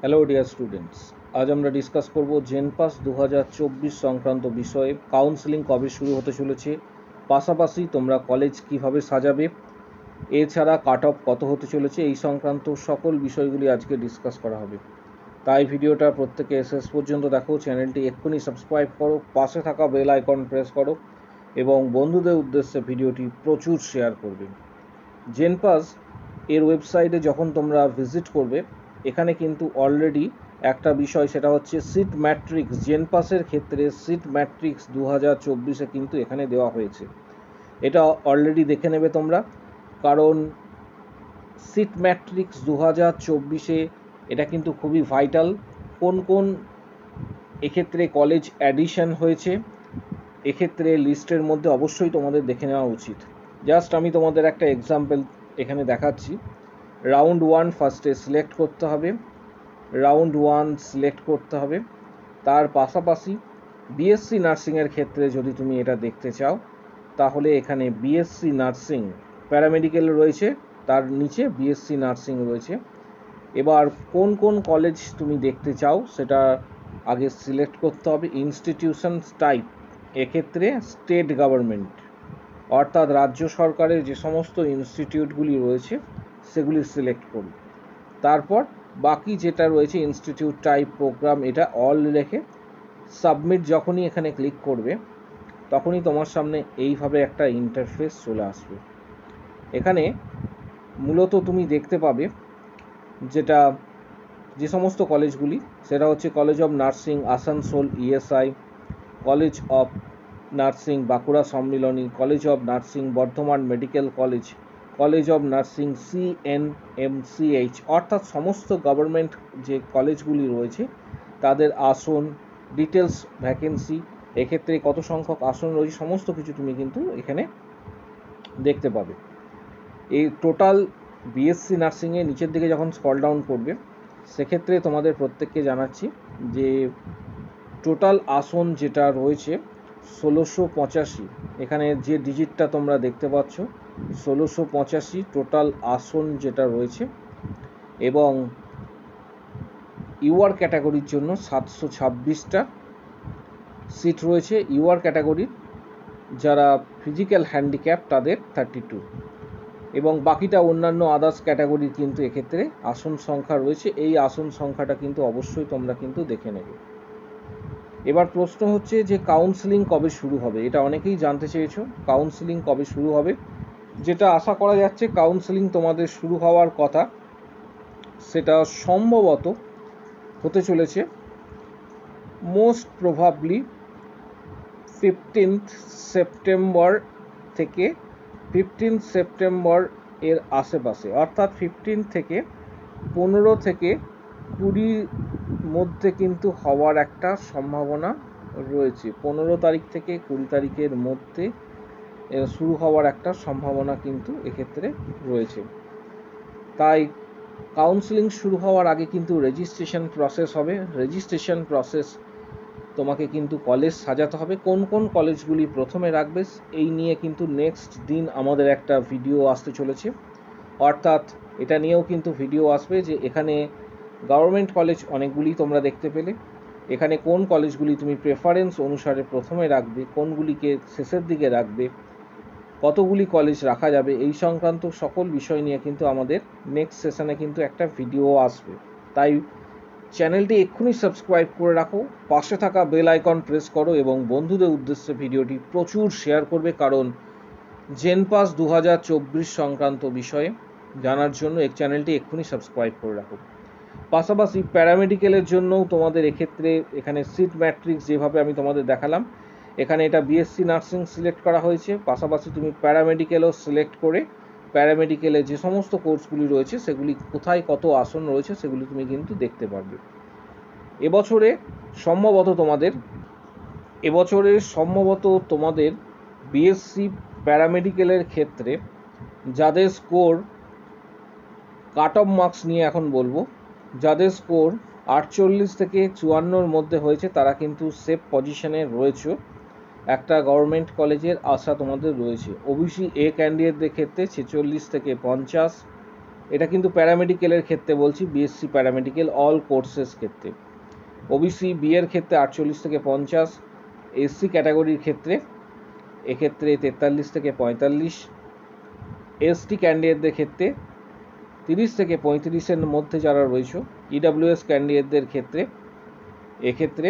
Hello dear students, আজ আমরা discuss করব জেনপাস 2024 সংক্রান্ত বিষয়ে। কাউন্সেলিং কবে শুরু হতে চলেছে, পাশাপাশি তোমরা কলেজ কিভাবে সাজাবে, এছাড়া কাট অফ কত হতে চলেছে, এই সংক্রান্ত সকল বিষয়গুলি আজকে ডিসকাস করা হবে। তাই ভিডিওটা প্রত্যেকে শেষ পর্যন্ত দেখো। চ্যানেলটি এক্ষুনি সাবস্ক্রাইব করো, পাশে থাকা বেল আইকন প্রেস করো এবং বন্ধুদের উদ্দেশ্যে ভিডিওটি প্রচুর শেয়ার করবে। জেনপাস এর ওয়েবসাইটে যখন তোমরা ভিজিট করবে, এখানে কিন্তু অলরেডি একটা বিষয়, সেটা হচ্ছে সিট ম্যাট্রিক্স। জেনপাসের ক্ষেত্রে সিট ম্যাট্রিক্স 2024-এ কিন্তু এখানে দেওয়া হয়েছে। এটা অলরেডি দেখে নেবে তোমরা, কারণ সিট ম্যাট্রিক্স 2024-এ এটা কিন্তু খুবই ভাইটাল। কোন কোন এক্ষেত্রে কলেজ অ্যাডিশন হয়েছে, এক্ষেত্রে লিস্টের মধ্যে অবশ্যই তোমাদের দেখে নেওয়া উচিত। জাস্ট আমি তোমাদের একটা এক্সাম্পল এখানে দেখাচ্ছি। রাউন্ড 1 ফার্স্টে সিলেক্ট করতে হবে, রাউন্ড 1 সিলেক্ট করতে হবে। তার পাশাপাশি বিএসসি নার্সিংয়ের ক্ষেত্রে যদি তুমি এটা দেখতে চাও, তাহলে এখানে বিএসসি নার্সিং প্যারামেডিক্যাল রয়েছে, তার নিচে বিএসসি নার্সিং রয়েছে। এবার কোন কোন কলেজ তুমি দেখতে চাও সেটা আগে সিলেক্ট করতে হবে। ইনস্টিটিউশন টাইপ, এক্ষেত্রে স্টেট গভর্নমেন্ট অর্থাৎ রাজ্য সরকারের যে সমস্ত ইনস্টিটিউটগুলি রয়েছে সেগুলি সিলেক্ট করবে। তারপর বাকি যেটা রয়েছে ইনস্টিটিউট টাইপ, প্রোগ্রাম, এটা অল রেখে সাবমিট যখনই এখানে ক্লিক করবে, তখনই তোমার সামনে এইভাবে একটা ইন্টারফেস চলে আসবে। এখানে মূলত তুমি দেখতে পাবে যেটা যে সমস্ত কলেজগুলি, সেটা হচ্ছে college of nursing Asansol ESI, college of nursing Bankura Sammilani, college of nursing Bardhaman medical college, college of nursing সিএনএমসিএইচ, অর্থাৎ সমস্ত গভর্নমেন্ট যে কলেজগুলি রয়েছে তাদের আসন ডিটেলস, ভ্যাকেন্সি, এক্ষেত্রে কত সংখ্যক আসন রয়েছে, সমস্ত কিছু তুমি কিন্তু এখানে দেখতে পাবে। এই টোটাল বিএসসি নার্সিংয়ে নিচের দিকে যখন স্ক্রল ডাউন করবে, সেক্ষেত্রে তোমাদের প্রত্যেককে জানাচ্ছি যে টোটাল আসন যেটা রয়েছে 1685, এখানে যে ডিজিটটা তোমরা দেখতে পাচ্ছ 1685 টোটাল আসন যেটা রয়েছে। এবং ইউআর ক্যাটাগরির জন্য 726টা সিট রয়েছে। ইউআর ক্যাটাগরির যারা ফিজিক্যাল হ্যান্ডিক্যাপ তাদের 32, এবং বাকিটা অন্যান্য আদার্স ক্যাটাগরির কিন্তু এক্ষেত্রে আসন সংখ্যা রয়েছে। এই আসন সংখ্যাটা কিন্তু অবশ্যই তোমরা কিন্তু দেখে নেবে। এবার প্রশ্ন হচ্ছে যে কাউন্সেলিং কবে শুরু হবে, এটা অনেকেই জানতে চেয়েছো। কাউন্সেলিং কবে শুরু হবে, যেটা আশা করা যাচ্ছে কাউন্সেলিং তোমাদের শুরু হওয়ার কথা, সেটা সম্ভবত হতে চলেছে মোস্ট প্রবাবলি 15 সেপ্টেম্বর থেকে 15 সেপ্টেম্বর এর আশেপাশে, অর্থাৎ 15 থেকে 15 থেকে 20 মধ্যে কিন্তু হওয়ার একটা সম্ভাবনা রয়েছে। 15 তারিখ থেকে 20 তারিখের মধ্যে শুরু হওয়ার একটা সম্ভাবনা কিন্তু এক্ষেত্রে রয়েছে। তাই কাউন্সেলিং শুরু হওয়ার আগে কিন্তু রেজিস্ট্রেশন প্রসেস হবে। রেজিস্ট্রেশন প্রসেস তোমাকে কিন্তু কলেজ সাজাতে হবে, কোন কোন কলেজগুলি প্রথমে রাখবে এই নিয়ে কিন্তু নেক্সট দিন আমাদের একটা ভিডিও আসতে চলেছে। অর্থাৎ এটা নিয়েও কিন্তু ভিডিও আসবে যে এখানে গভর্নমেন্ট কলেজ অনেকগুলি তোমরা দেখতে পেলে, এখানে কোন কলেজগুলি তুমি প্রেফারেন্স অনুসারে প্রথমে রাখবে, কোনগুলিকে শেষের দিকে রাখবে, কতগুলি কলেজ রাখা যাবে, এই সংক্রান্ত সকল বিষয় নিয়ে কিন্তু আমাদের নেক্সট সেশনে কিন্তু একটা ভিডিও আসবে। তাই চ্যানেলটি এক্ষুনি সাবস্ক্রাইব করে রাখো, পাশে থাকা বেল আইকন প্রেস করো এবং বন্ধুদের উদ্দেশ্যে ভিডিওটি প্রচুর শেয়ার করবে, কারণ জেনপাস 2024 সংক্রান্ত বিষয়ে জানার জন্য এই চ্যানেলটি এক্ষুনি সাবস্ক্রাইব করে রাখো। পাশাপাশি প্যারামেডিক্যালের জন্যও তোমাদের এক্ষেত্রে এখানে সিট ম্যাট্রিক্স যেভাবে আমি তোমাদের দেখালাম, এখানে এটা বিএসসি নার্সিং সিলেক্ট করা হয়েছে, পাশাপাশি তুমি প্যারামেডিক্যালও সিলেক্ট করে প্যারামেডিক্যালে যে সমস্ত কোর্সগুলি রয়েছে সেগুলি কোথায় কত আসন রয়েছে সেগুলি তুমি কিন্তু দেখতে পারবে। এবছরে সম্ভবত তোমাদের বিএসসি প্যারামেডিক্যালের ক্ষেত্রে যাদের স্কোর কাট অফ মার্কস নিয়ে এখন বলবো, যাদের স্কোর 48 থেকে 54-র মধ্যে হয়েছে তারা কিন্তু সেফ পজিশনে রয়েছে, একটা গভর্নমেন্ট কলেজের আশা তোমাদের রয়েছে। ওবিসি এ ক্যান্ডিডেটদের ক্ষেত্রে 46 থেকে 50, এটা কিন্তু প্যারামেডিক্যালের ক্ষেত্রে বলছি, বিএসসি প্যারামেডিক্যাল অল কোর্সেস ক্ষেত্রে। ওবিসি বি এর ক্ষেত্রে 48 থেকে 50, এসসি ক্যাটাগরির ক্ষেত্রে এক্ষেত্রে 43 থেকে 45, এসটি ক্যান্ডিডেটদের ক্ষেত্রে 30 থেকে 35-এর মধ্যে যারা রয়েছে, ইডাব্লিউএস ক্যান্ডিডেটদের ক্ষেত্রে এক্ষেত্রে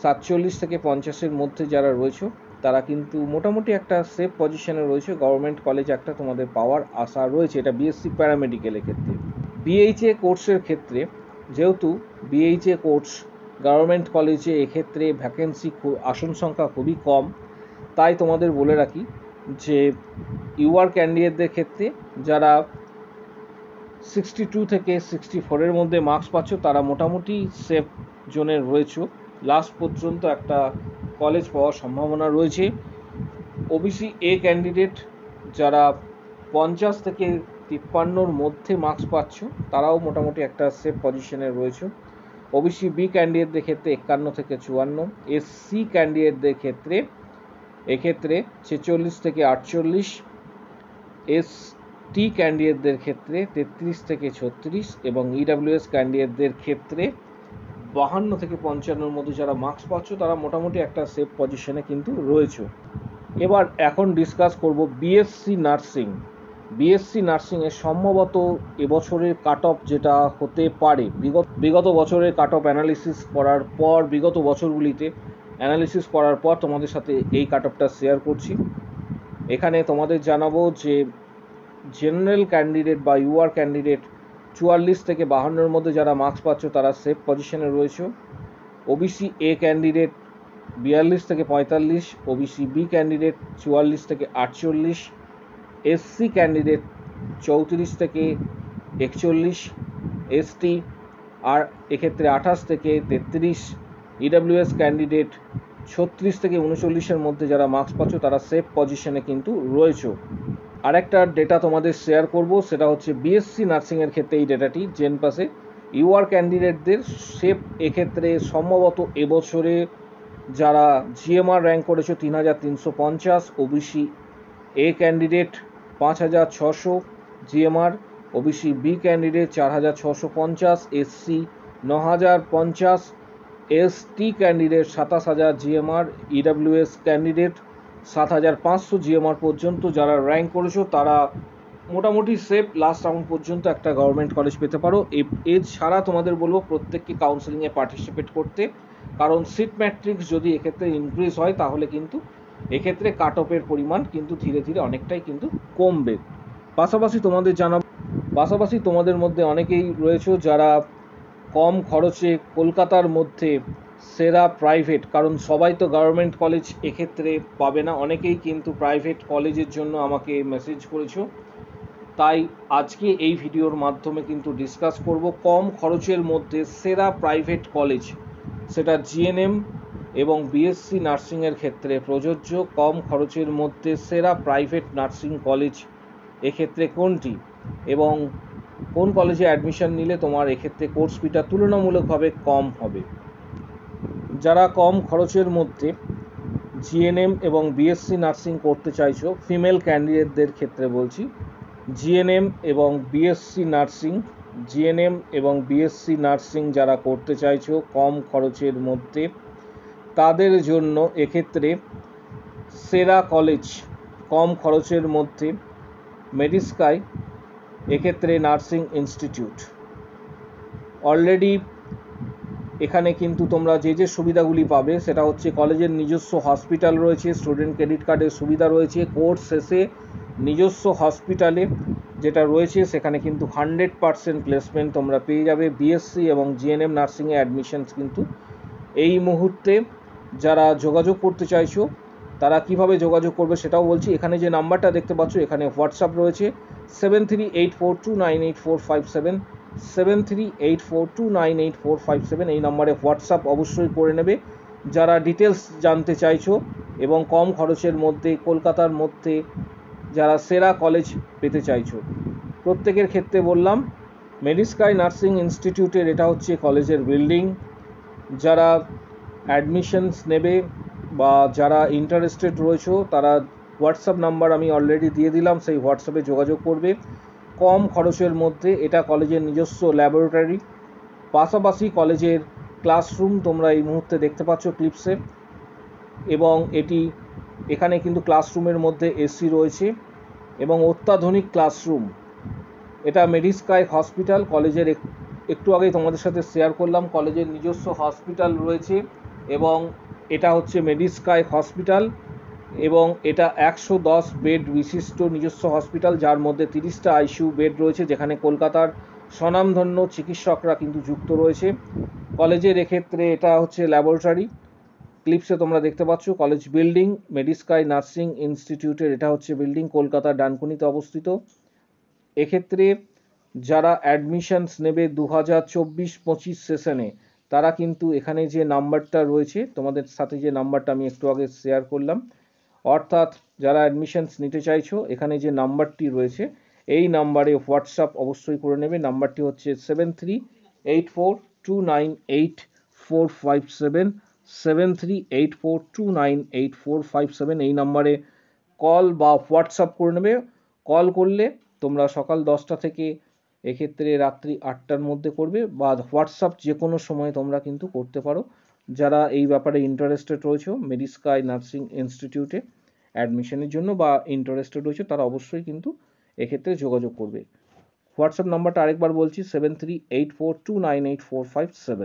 47 থেকে 50-এর মধ্যে যারা রয়েছে তারা কিন্তু মোটামুটি একটা সেফ পজিশনে রয়েছে, গভর্নমেন্ট কলেজ একটা তোমাদের পাওয়ার আশা রয়েছে। এটা বিএসসি প্যারামেডিক্যালের ক্ষেত্রে। বিএইচএ কোর্সের ক্ষেত্রে যেহেতু বিএইচএ কোর্স গভর্নমেন্ট কলেজে এক্ষেত্রে ভ্যাকেন্সি আসন সংখ্যা খুবই কম, তাই তোমাদের বলে রাখি যে ইউআর ক্যান্ডিডেটদের ক্ষেত্রে যারা 62 থেকে 64-এর মধ্যে মার্কস পাচ্ছ তারা মোটামুটি সেফ জোনে রয়েছে, লাস্ট পর্যন্ত একটা কলেজ পাওয়ার সম্ভাবনা রয়েছে। ওবিসি এ ক্যান্ডিডেট যারা 50 থেকে 53-র মধ্যে মার্কস পাচ্ছ তারাও মোটামুটি একটা সেফ পজিশনে রয়েছে। ওবিসি বি ক্যান্ডিডেটদের ক্ষেত্রে 51 থেকে 54, এসসি ক্যান্ডিডেটদের ক্ষেত্রে এক্ষেত্রে 46 থেকে 48, এসটি ক্যান্ডিডেটদের ক্ষেত্রে 33 থেকে 36 এবং ইডাব্লিউএস ক্যান্ডিডেটদের ক্ষেত্রে 52 থেকে 55-এর মধ্যে যারা মার্কস পাচ্ছ তারা মোটামুটি একটা সেফ পজিশনে কিন্তু রয়েছে। এবার এখন ডিসকাস করব বিএসসি নার্সিং। বিএসসি নার্সিংয়ের সম্ভবত এবছরের কাট অফ যেটা হতে পারে, বিগত বছরের কাট অফ অ্যানালিসিস করার পর, বিগত বছরগুলিতে অ্যানালিসিস করার পর তোমাদের সাথে এই কাট অফটা শেয়ার করছি। এখানে তোমাদের জানাবো যে জেনারেল ক্যান্ডিডেট বা ইউআর ক্যান্ডিডেট 44 থেকে 52-এর মধ্যে যারা মার্কস পাচ্ছ তারা সেফ পজিশনে রয়েছে। ওবিসি এ ক্যান্ডিডেট 42 থেকে 45, ওবিসি বি ক্যান্ডিডেট 44 থেকে 48, এসসি ক্যান্ডিডেট 34 থেকে 41, এসটি আর এক্ষেত্রে 28 থেকে 33, ইডাব্লিউএস ক্যান্ডিডেট 36 থেকে 39-এর মধ্যে যারা মার্কস পাচ্ছ তারা সেফ পজিশনে কিন্তু রয়েছে। আরেকটা ডেটা তোমাদের শেয়ার করব, সেটা হচ্ছে বিএসসি নার্সিংয়ের ক্ষেত্রে এই ডেটাটি জেনপাসে ইউআর ক্যান্ডিডেটদের সেফ এক্ষেত্রে সম্ভবত এবছরে যারা জিএমআর র্যাঙ্ক করেছে 3350, OBC A candidate 5600 GMR, OBC B candidate 4650, SC 9050, ST candidate 27000 GMR, EWS candidate 7500 GMR পর্যন্ত যারা র্যাঙ্ক করেছো তারা মোটামুটি সেফ লাস্ট রাউন্ড পর্যন্ত একটা গভর্নমেন্ট কলেজ পেতে পারো। এছাড়া তোমাদের বলবো প্রত্যেককে কাউন্সেলিংয়ে পার্টিসিপেট করতে, কারণ সিট ম্যাট্রিক্স যদি এক্ষেত্রে ইনক্রিজ হয় তাহলে কিন্তু এক্ষেত্রে কাট অফের পরিমাণ কিন্তু ধীরে ধীরে অনেকটাই কিন্তু কমবে। পাশাপাশি তোমাদের মধ্যে অনেকেই রয়েছে যারা কম খরচে কলকাতার মধ্যে সেরা প্রাইভেট, কারণ সবাই তো গভর্নমেন্ট কলেজ এক্ষেত্রে পাবে না, অনেকেই কিন্তু প্রাইভেট কলেজের জন্য আমাকে মেসেজ করেছো, তাই আজকে এই ভিডিওর মাধ্যমে কিন্তু ডিসকাস করব কম খরচের মধ্যে সেরা প্রাইভেট কলেজ, সেটা জিএনএম এবং বিএসসি নার্সিংয়ের ক্ষেত্রে প্রযোজ্য। কম খরচের মধ্যে সেরা প্রাইভেট নার্সিং কলেজ এক্ষেত্রে কোনটি এবং কোন কলেজে অ্যাডমিশন নিলে তোমার এক্ষেত্রে কোর্স ফিটা তুলনামূলকভাবে কম হবে। যারা কম খরচের মধ্যে জিএনএম এবং বিএসসি নার্সিং করতে চাইছো, ফিমেল ক্যান্ডিডেটদের ক্ষেত্রে বলছি, জিএনএম এবং বিএসসি নার্সিং যারা করতে চাইছো কম খরচের মধ্যে, তাদের জন্য এক্ষেত্রে সেরা কলেজ কম খরচের মধ্যে মেডিস্কাই এক্ষেত্রে নার্সিং ইনস্টিটিউট। অলরেডি এখানে কিন্তু তোমরা যে সুবিধাগুলি পাবে সেটা হচ্ছে কলেজের নিজস্ব হসপিটাল রয়েছে, স্টুডেন্ট ক্রেডিট কার্ডের সুবিধা রয়েছে, কোর্স শেষে নিজস্ব হসপিটালে যেটা রয়েছে সেখানে কিন্তু 100% প্লেসমেন্ট তোমরা পেয়ে যাবে। বিএসসি এবং জিএনএম নার্সিংয়ে অ্যাডমিশনস কিন্তু এই মুহূর্তে যারা যোগাযোগ করতে চাইছো তারা কিভাবে যোগাযোগ করবে সেটাও বলছি। এখানে যে নাম্বারটা দেখতে পাচ্ছ এখানে হোয়াটসঅ্যাপ রয়েছে 7384298457, 7384298457, এই নম্বরে হোয়াটসঅ্যাপ অবশ্যই করে নেবে যারা ডিটেলস জানতে চাইছো এবং কম খরচের মধ্যে কলকাতার মধ্যে যারা সেরা কলেজ পেতে চাইছো। প্রত্যেকের ক্ষেত্রে বললাম মেডিস্কাই নার্সিং ইনস্টিটিউটের এটা হচ্ছে কলেজের বিল্ডিং। যারা অ্যাডমিশনস নেবে বা যারা ইন্টারেস্টেড রয়েছে তারা হোয়াটসঅ্যাপ নাম্বার আমি অলরেডি দিয়ে দিলাম, সেই হোয়াটসঅ্যাপে যোগাযোগ করবে। কম খরচের মধ্যে। এটা কলেজের নিজস্ব ল্যাবরেটরি, পাশাপাশি কলেজের ক্লাসরুম তোমরা এই মুহূর্তে দেখতে পাচ্ছ ক্লিপসে, এবং এখানে কিন্তু ক্লাসরুমের মধ্যে এসি রয়েছে এবং অত্যাধুনিক ক্লাসরুম। এটা মেডিস্কাই হসপিটাল কলেজের, একটু আগেই তোমাদের সাথে শেয়ার করলাম কলেজের নিজস্ব হসপিটাল রয়েছে, এবং এটা হচ্ছে মেডিস্কাই হসপিটাল, এবং এটা 110 বেড বিশিষ্ট নিজস্ব হসপিটাল, যার মধ্যে 30টা আইসিইউ বেড রয়েছে, যেখানে কলকাতার স্বনামধন্য চিকিৎসকরা কিন্তু যুক্ত রয়েছে। কলেজের এক্ষেত্রে এটা হচ্ছে ল্যাবরেটরি, ক্লিপসে তোমরা দেখতে পাচ্ছ কলেজ বিল্ডিং, মেডিস্কাই নার্সিং ইনস্টিটিউটের এটা হচ্ছে বিল্ডিং, কলকাতার ডানকুনিতে অবস্থিত। এক্ষেত্রে যারা অ্যাডমিশনস নেবে 2024-25 সেশনে, তারা কিন্তু এখানে যে নাম্বারটা রয়েছে তোমাদের সাথে, যে নাম্বারটা আমি একটু আগে শেয়ার করলাম, অর্থাৎ যারা অ্যাডমিশনস নিতে চাইছো, এখানে যে নাম্বারটি রয়েছে এই নাম্বারে হোয়াটসঅ্যাপ অবশ্যই করে নেবে। নাম্বারটি হচ্ছে 7384298457, 7384298457। এই নাম্বারে কল বা হোয়াটসঅ্যাপ করে নেবে। কল করলে তোমরা সকাল 10টা থেকে এক্ষেত্রে রাত্রি 8টার মধ্যে করবে, বা হোয়াটসঅ্যাপ যে কোনো সময় তোমরা কিন্তু করতে পারো। যারা এই ব্যাপারে ইন্টারেস্টেড রয়েছে মেডিস্কাই নার্সিং ইনস্টিটিউটে অ্যাডমিশনের জন্য বা ইন্টারেস্টেড রয়েছে, তারা অবশ্যই কিন্তু এক্ষেত্রে যোগাযোগ করবে। হোয়াটসঅ্যাপ নাম্বারটা আরেকবার বলছি, 7384298457।